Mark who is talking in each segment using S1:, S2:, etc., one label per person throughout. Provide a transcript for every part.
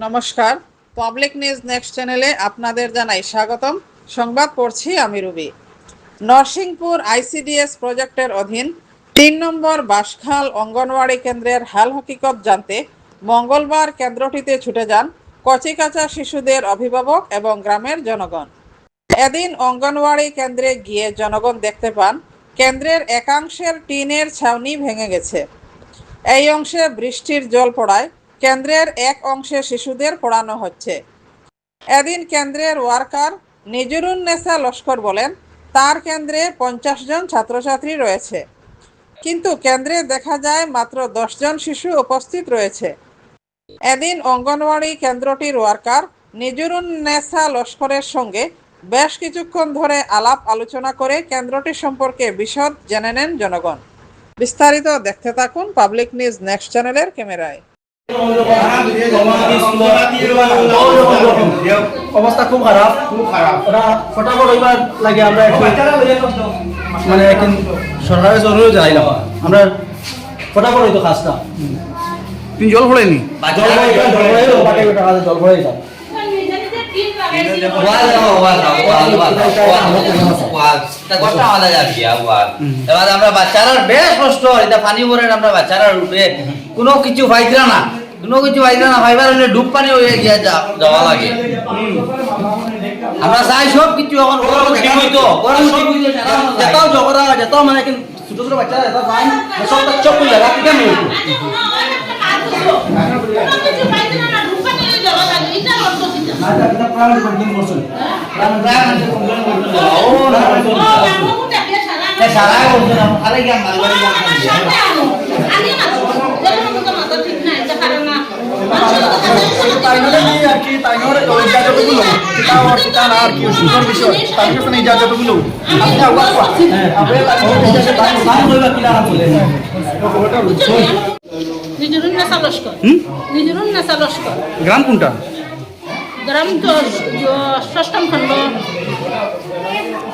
S1: নমস্কার, public news next চ্যানেলে আপনাদের জানাই স্বাগতম। সংবাদ পড়ছি আমি রুবি। নরসিংপুর আইসিডিএস প্রজেক্টের অধীন ৩ নম্বর বাঁশখাল অঙ্গনওয়াড়ি কেন্দ্রের হাল হকিকত জানতে মঙ্গলবার কেন্দ্রটিতে ছুটে যান কচিকাঁচা শিশুদের অভিভাবক এবং গ্রামের জনগণ। এদিন অঙ্গনওয়াড়ি কেন্দ্রে গিয়ে জনগণ দেখতে পান কেন্দ্রের একাংশের টিনের ছাউনি ভেঙে গেছে। এই অংশে বৃষ্টির জল পড়ায় কেন্দ্রের এক অংশে শিশুদের পড়ানো হচ্ছে। এদিন কেন্দ্রের ওয়ার্কার নিজরুন্নেসা লস্কর বলেন, তার কেন্দ্রে 50 জন ছাত্রছাত্রী রয়েছে, কিন্তু কেন্দ্রে দেখা যায় মাত্র 10 জন শিশু উপস্থিত রয়েছে। এদিন অঙ্গনওয়াড়ি কেন্দ্রটির ওয়ার্কার নিজরুন্নেসা লস্করের সঙ্গে বেশ কিছুক্ষণ ধরে আলাপ আলোচনা করে কেন্দ্রটি সম্পর্কে বিশদ জেনে নেন জনগণ। বিস্তারিত দেখতে থাকুন পাবলিক নিউজ নেক্সট চ্যানেলের ক্যামেরায়।
S2: অবস্থা খুব খারাপ ওরা ফটাফট হইবার লাগে আমরা মানে এখন সরকারের জরুরি যাইলাম আমরা ফটাফট হইতো কাজটা।
S3: তুমি জল ভরেনি?
S2: জল ভরে যাও
S4: আমরা বাচ্চারা বেশ কষ্ট এটা পানি ভরে আমরা বাচ্চারা উঠে কোনো কিছু পাইছিল না, কোনো কিছু পাইছিল না, পাইবার হলে ডুব পানি হয়ে গিয়ে যাওয়া লাগে। আমরা চাই সব কিছু এখন
S2: যেত জগরা যেত মানে ছোট ছোট বাচ্চারা যেত পাই সব চপ করে লাগা ঠিক আছে।
S3: গ্রাম কোনটা?
S5: গ্রাম তো ষষ্ঠম খণ্ড।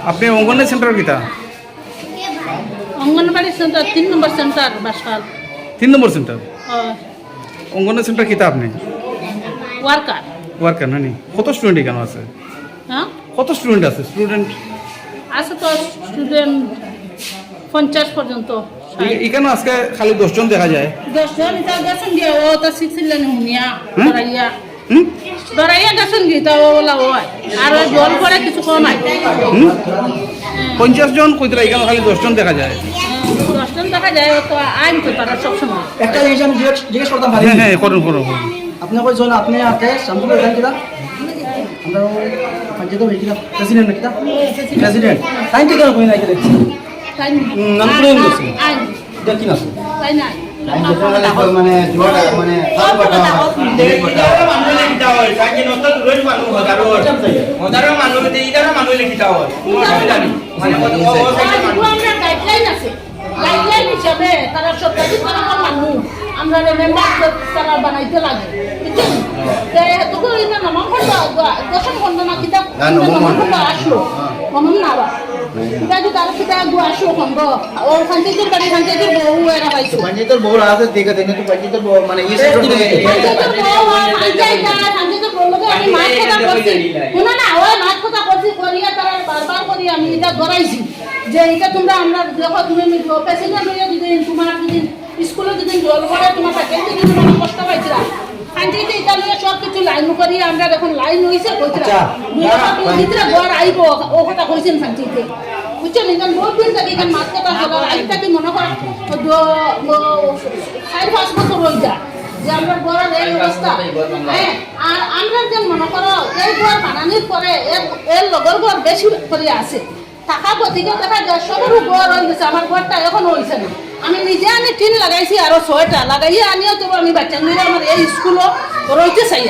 S3: আপনি অঙ্গনওয়াড়ি সেন্টার কিতা?
S5: অঙ্গনবাড়ি সেন্টার 3 নম্বর সেন্টার বাঁশখাল।
S3: 3 নম্বর সেন্টার অঙ্গনওয়াড়ি সেন্টার কিতা? আপনি
S5: ওয়ার্কার।
S3: ওয়ার্কার নানি? কত স্টুডেন্ট এখানে আছে?
S5: হ্যাঁ,
S3: কত স্টুডেন্ট আছে? স্টুডেন্ট
S5: আছে তো স্টুডেন্ট 50 পর্যন্ত।
S3: এখানে আজকে খালি 10 জন দেখা যায়।
S5: 10 জন এটা গেছেন গিয়ে ও তো শিখছিলেন হুনিয়া দরাইয়া
S3: হুম
S5: দরাইয়া গেছেন গিয়ে তা ওলা হয় আর জল পড়ে কিছু কম হয়।
S3: 50 জন কইতরা এখানে খালি 10 জন দেখা যায়।
S5: 10 জন দেখা যায় তো আইন তো তারা সবসময়।
S2: একটা জিনিস আমি জিজ্ঞেস করতাম পারি?
S3: হ্যাঁ হ্যাঁ করুন করুন।
S2: আপনি কইছেন আপনি আতে সামনে এখান কিটা আমরা পঞ্চায়েত হইছিলাম প্রেসিডেন্ট কিটা প্রেসিডেন্ট টাইম ঠিক করে কই নাই দেখছি
S5: তাই
S2: নাম করে দিছি
S5: আইন
S2: দেখি না
S5: তাই না
S4: মানে মানে
S5: গাইডলাইন আছে, গাইডলাইন হিসাবে তারা সরকারি তরফের মানুষ আমরা মেম্বার তারা বানাইতে লাগে, বুঝছেন? তখন এটা নমন দশম খন্ড না কিতাব নমন খন্ড আসলো নমন না কিতা কি তারা কিতা আসলো খন্ড ও পঞ্চায়েতের বাড়ি পঞ্চায়েতের বউ এরা পাইছো
S4: পঞ্চায়েতের বউ আছে দেখে দেখে তো পঞ্চায়েতের বউ মানে এই
S5: পঞ্চায়েতের বউ লোকে আমি মাছ কথা করছি শোনা না ওই মাছ কথা করছি করিয়া তারা বারবার করি আমি এটা ধরাইছি যে এটা তোমরা আমরা দেখো তুমি প্রেসিডেন্ট হয়ে দিদিন তোমার দিদিন স্কুলে দিদিন জল পড়ে তোমার চাকরিতে দিদিন অনেক কষ্ট পাইছিলা পঞ্চায়েতে এটা নিয়ে সব কিছু লাইন করি আমরা এখন লাইন হয়েছে কইছিলা ভিতরে ঘর আইব ও কথা কইছেন পঞ্চায়েতে, বুঝছেন? এখানে বহুত দিন থেকে এখানে মাছ কথা হলো আইটাকে মনে কর 4-5 বছর হয়ে যায় যে আমরা ঘরের এই অবস্থা। হ্যাঁ, আর আমরা যে মনে করো এই ঘর বানানোর পরে এর লগর ঘর বেশি করে আছে টাকা গতিকে দেখা যায় সবারও ঘর হয়ে গেছে, আমার ঘরটা এখন হয়েছে না। আমি নিজে আনি টিন লাগাইছি আরো 6টা লাগাইয়া আনিও তো আমি বাচ্চা নিয়ে আমার এই স্কুলও রইতে চাই,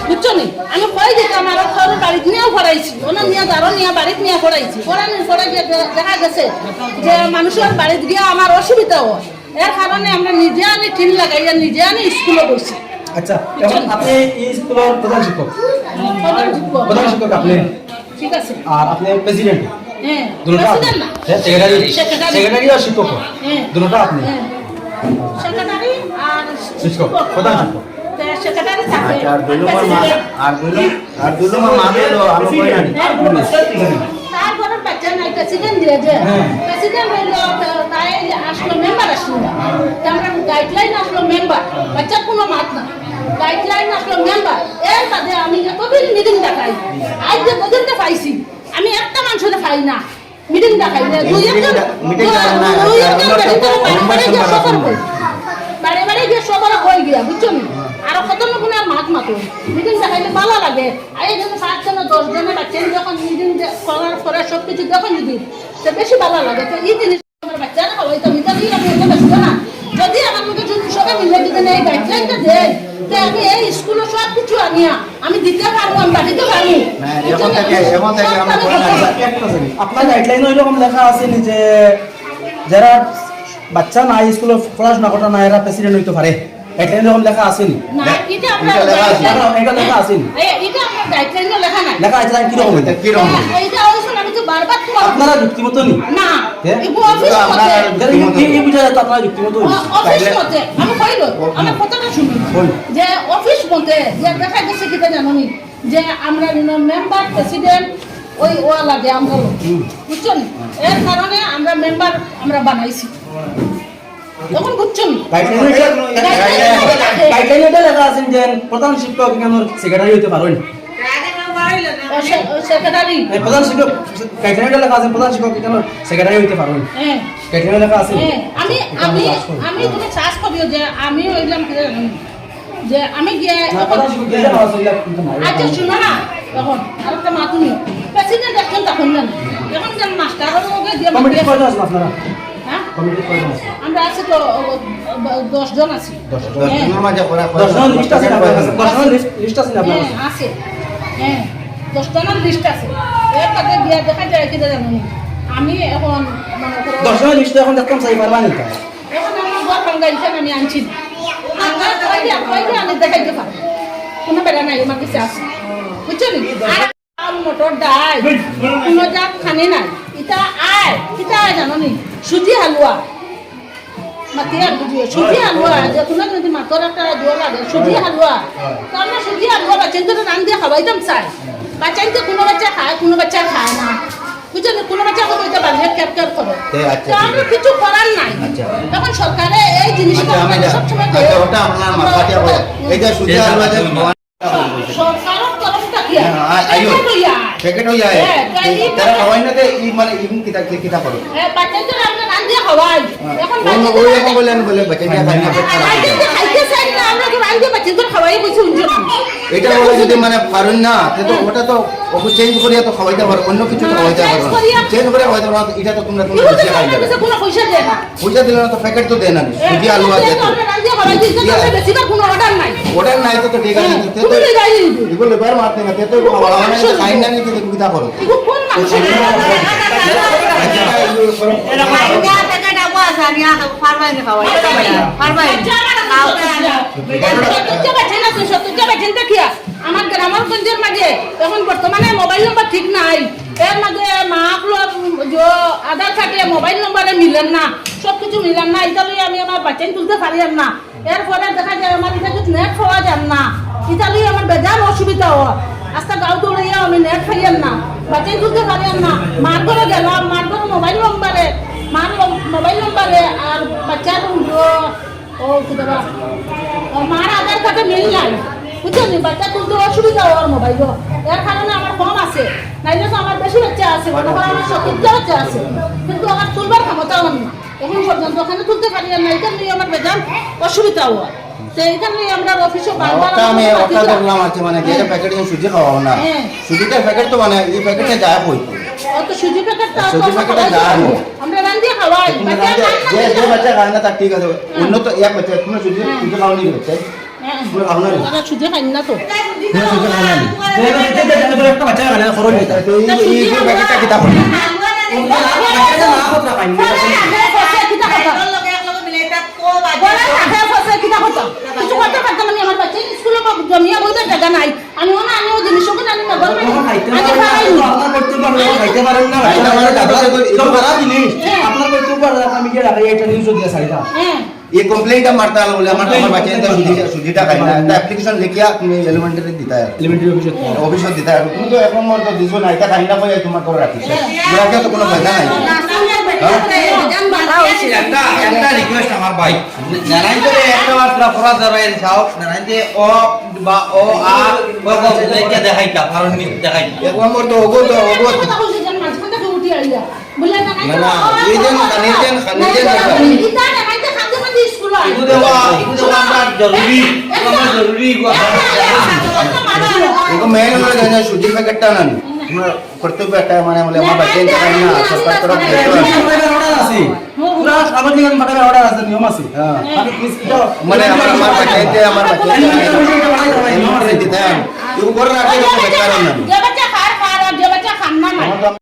S5: বুঝছো নি? আমি কয়ে দিতাম আরো খরচ বাড়িতে নিয়েও পড়াইছি, ওনা নিয়ে আরো নিয়ে বাড়িতে নিয়ে পড়াইছি। পড়ানোর পরে দেখা গেছে যে মানুষের বাড়িতে গিয়ে আমার অসুবিধা হয়, এর কারণে আমরা নিজে আনি টিন লাগাইয়া নিজে আনি স্কুলে বসছি।
S2: আচ্ছা, এখন আপনি এই স্কুলের প্রধান শিক্ষক আপনি,
S5: ঠিক আছে?
S2: আর আপনি প্রেসিডেন্ট?
S5: হ্যাঁ,
S2: দুটোটা
S5: প্রেসিডেন্ট না,
S2: সেক্রেটারি আর শিক্ষক দুটোটা আপনি?
S5: সেক্রেটারি আর
S2: শিক্ষক প্রধান শিক্ষক।
S5: সেক্রেটারি থাকে
S2: আর দুই নম্বর মা আর দুই নম্বর মা দিলো আলো কই না
S5: তারপরে বাচ্চা নাই প্রেসিডেন্ট দিয়ে যে প্রেসিডেন্ট হইলো তাই আসলো মেম্বার আসলো আমরা গাইডলাইন আসলো মেম্বার বাচ্চার কোনো মাত না গাইডলাইন আসলো মেম্বার এর বাদে আমি কতদিন মিটিং দেখাই আজ যে কতদিনটা পাইছি আমি একটা মানুষের পাই না মিটিং দেখাই বাড়ি বাড়ি গিয়ে সবার হয়ে গিয়া বুঝছো আর কত লোক আর মাত মাতো মিটিং দেখাইলে ভালো লাগে আর এই জন্য 5 জন 10 জনের বাচ্চা যখন মিটিং করার পরে সব কিছু যখন যদি তো বেশি ভালো লাগে তো এই জিনিস আমার বাচ্চারা ভালো হইতো মিটা দিয়ে আমি এটা বেশি না যদি আমার লোকের যদি সবাই মিলে যদি এই গাইডলাইনটা দেয় তো আমি এই স্কুলে সব কিছু আনিয়া আমি দিতে পারবো আমি বাড়িতে পারবো
S2: আপনার গাইডলাইন এরকম লেখা আছে নি যে যারা বাচ্চা নাই স্কুলে পড়াশোনা করতে না এরা প্রেসিডেন্ট হইতে পারে গাইডলাইন এরকম লেখা আছে নি
S5: না এটা আমরা
S2: এটা লেখা আছে নি
S5: এটা আমরা গাইডলাইনে লেখা নাই
S2: লেখা আছে কি রকম এটা
S5: এইটা হইছে আমি তো বারবার তো
S2: আপনারা যুক্তিমত নি
S5: না এই অফিস মতে
S2: এই বুঝা যায় আপনারা যুক্তিমত
S5: অফিস মতে আমি কইলো আমার কথাটা শুনুন যে অফিস মতে যে দেখা গেছে কিটা জানোনি যে আমরা মেম্বার প্রেসিডেন্ট ওই ওয়া লাগে আমরা বুঝছেন এর কারণে আমরা মেম্বার আমরা বানাইছি এখন বুঝছেন
S2: গাইডলাইন এটা লেখা আছে যে প্রধান শিক্ষক কেন সেক্রেটারি হইতে পারেন
S5: সেক্রেটারি
S2: প্রধান শিক্ষক গাইডলাইন এটা লেখা আছে প্রধান শিক্ষক কেন সেক্রেটারি হইতে পারেন
S5: হ্যাঁ
S2: গাইডলাইন লেখা আছে
S5: আমি আমি আমি তুমি চাষ করিও যে আমি হইলাম কি জানেন যে আমি গিয়ে
S2: প্রধান শিক্ষক যেটা আছে
S5: আচ্ছা শুনো না এখন আরেকটা মাতুনি প্রেসিডেন্ট এখন তখন না এখন যে মাস্টারের লগে দিয়ে
S2: কমিটি কয়জন আছেন আপনারা
S5: হ্যাঁ
S2: কমিটি কয়জন আছে
S5: আমরা আছি তো 10 জন আছি
S2: 10 জন লিস্ট আছে আপনার কাছে 10 জন লিস্ট আছে আপনার কাছে
S5: আছে হ্যাঁ 10 জনের লিস্ট আছে এর কাছে গিয়ে দেখা যায় কি জানো আমি এখন মনে করো
S2: 10 জন লিস্ট এখন দেখতাম চাই পারবা না
S5: এখন আমার ঘর ভাঙাইছে আমি আনছি আমরা কইলে আমি দেখাইতে পারি কোনো বেলা নাই আমার কাছে আছে বুঝছেন আর মোটর ডাই কোনো জাত খানে নাই এটা আয় এটা জানো নি সুজি হালুয়া মাতিয়ার বুঝিয়ে সুজি হালুয়া যে কোনো যদি মাতর একটা জোর লাগে সুজি হালুয়া তো আমরা সুজি হালুয়া বাচ্চাদের রান দিয়ে খাওয়াইতাম চাই বাচ্চাইতে কোনো বাচ্চা খায় কোনো বাচ্চা খায় না বুঝছেন কোনো বাচ্চা কোনো এটা বাড়িয়ে ক্যাপচার করে তো আমরা কিছু করার নাই এখন সরকারে এই জিনিসটা সবসময়
S6: ওটা আপনার মাথায় পড়ে এইটা সুজি আলুয়া যে
S5: সরকারের তরফটা কি
S6: প্যাকেট হয়ে যায় তারা খাওয়াই না তে ই মানে ইভিন কিতা করো
S5: বাচ্চাদের আমরা রান দিয়ে খাওয়াই এখন
S6: ওই রকম বলে আমি বলে বাচ্চা খাই না পেট খারাপ হয়ে যায়।
S5: খাইতে চাই না আমরা তো রান দিয়ে বাচ্চাদের খাওয়াই বলছি উঞ্জন
S6: এটা বলে যদি মানে পারেন না তো ওটা তো ওকে চেঞ্জ করিয়া তো খাওয়াইতে পারো অন্য কিছু তো খাওয়াইতে পারো চেঞ্জ করে খাওয়াইতে পারো এটা তো তোমরা
S5: এগুলো
S6: বেশি খাই যাবে
S5: কোনো পয়সা দেয় না
S6: পয়সা দিলে না তো প্যাকেট তো দেয় না সুজি আলুয়া যে তো
S5: আমরা রান দিয়ে খাওয়াই দিতে আমরা বেশিবার কোনো অর্ডার নাই
S6: ওটার নাই তো ঠিক আছে তো
S5: তুমি যাই
S6: এগুলো লেবার মারতে না তো খাওয়ানো খাই না নিতে কিতা করো
S5: এগুলো কোন মানুষ আমার গ্রামের গঞ্জের মাঝে এখন বর্তমানে মোবাইল নম্বর ঠিক নাই এর মাঝে আধার কার্ডে মোবাইল নম্বরে মিলেন না সবকিছু মিলেন না এটা লইয়া আমি আমার বাচ্চাই তুলতে পারিলাম না এরপরে দেখা যায় আমার এটা নেট খাওয়া যান না এটা লইয়া আমার বেজার অসুবিধা হয় আস্তে গাঁও দৌড়াইয়া আমি নেট খাইয়াম না বাচ্চাই তুলতে পারিলাম না মার ঘরে গেলাম মার ঘরে মোবাইল নম্বরে মার মোবাইল নম্বরে আর বাচ্চার মার আধার কার্ডে মিল নাই বুঝছেন বাচ্চা তুলতে অসুবিধা হওয়ার মোবাইল এর কারণে আমার কম আছে নাইলে তো আমার বেশি বাচ্চা আছে আমার 70টা বাচ্চা আছে কিন্তু আমার তুলবার ক্ষমতাও না এখন পর্যন্ত ওখানে তুলতে পারি না এটা নিয়ে আমার বেজান অসুবিধা হওয়া তো এইখানে আমরা অফিসে বারবার
S6: আমি ওটা দেখলাম আছে মানে যে প্যাকেট সুজি খাওয়াও না সুজিটা প্যাকেট তো মানে এই প্যাকেটে যায় কইতো
S5: অত সুজি প্যাকেটটা
S6: সুজি প্যাকেটে যায়
S5: আমরা রান দিয়ে খাওয়াই
S6: যে বাচ্চা খায় না তার ঠিক আছে অন্য তো এক বাচ্চা তুমি সুজি খাওয়ানি বাচ্চা পুরো খাওয়ানো
S5: ওরা সুজি খাই না তো
S2: একটা বাচ্চা খায় না খরচ নিতে
S6: এই প্যাকেটটা কিতা করো ये कंप्लेंट मारता है बोले हमारे बच्चे ने सुजीटा खाई ना तो एप्लीकेशन लिखिया तुम्हें एलिमेंटरी देता है
S2: এলিমেন্টারি অফিসত
S6: ऑफिस देता है तुम तो एक नंबर तो दिसो ना इतना खाई ना कोई तुम्हारे को रखी बुरा क्या तो कोनो फायदा नहीं
S4: একটা রিকোয়েস্ট আমার ভাই জানাই তো একটা বার পুরা পুরা দরবাই চাও জানাই যে ও বা ও আ ও লেখা দেখাইতা কারণ নি দেখাইতা
S6: एक नंबर तो होगो
S5: কথা বলছি যেন মাঝখান থেকে উঠে আইয়া বলে না
S6: না না এই যে খানিজেন
S5: ইতা দেখাইতে খাতে মধ্যে স্কুল আই
S4: ইগু দেওয়া আমরা জরুরি আমরা জরুরি
S6: इनको मेन वाला जो है सुजी पैकेट ना तुम्हारा कर्तव्य है माने बोले हमारे बच्चे ने खाई ना सरकार तरफ
S2: অর্ডার আছে পুরা সামাজিক মাটার অর্ডার আছে নিয়ম আছে
S6: हां
S2: আমি প্লিজ এটা
S6: मैंने हमारे बच्चे देता है ये कर रहा है तो बेकार है ना
S5: যে বাচ্চা খার খার আর যে বাচ্চা খান না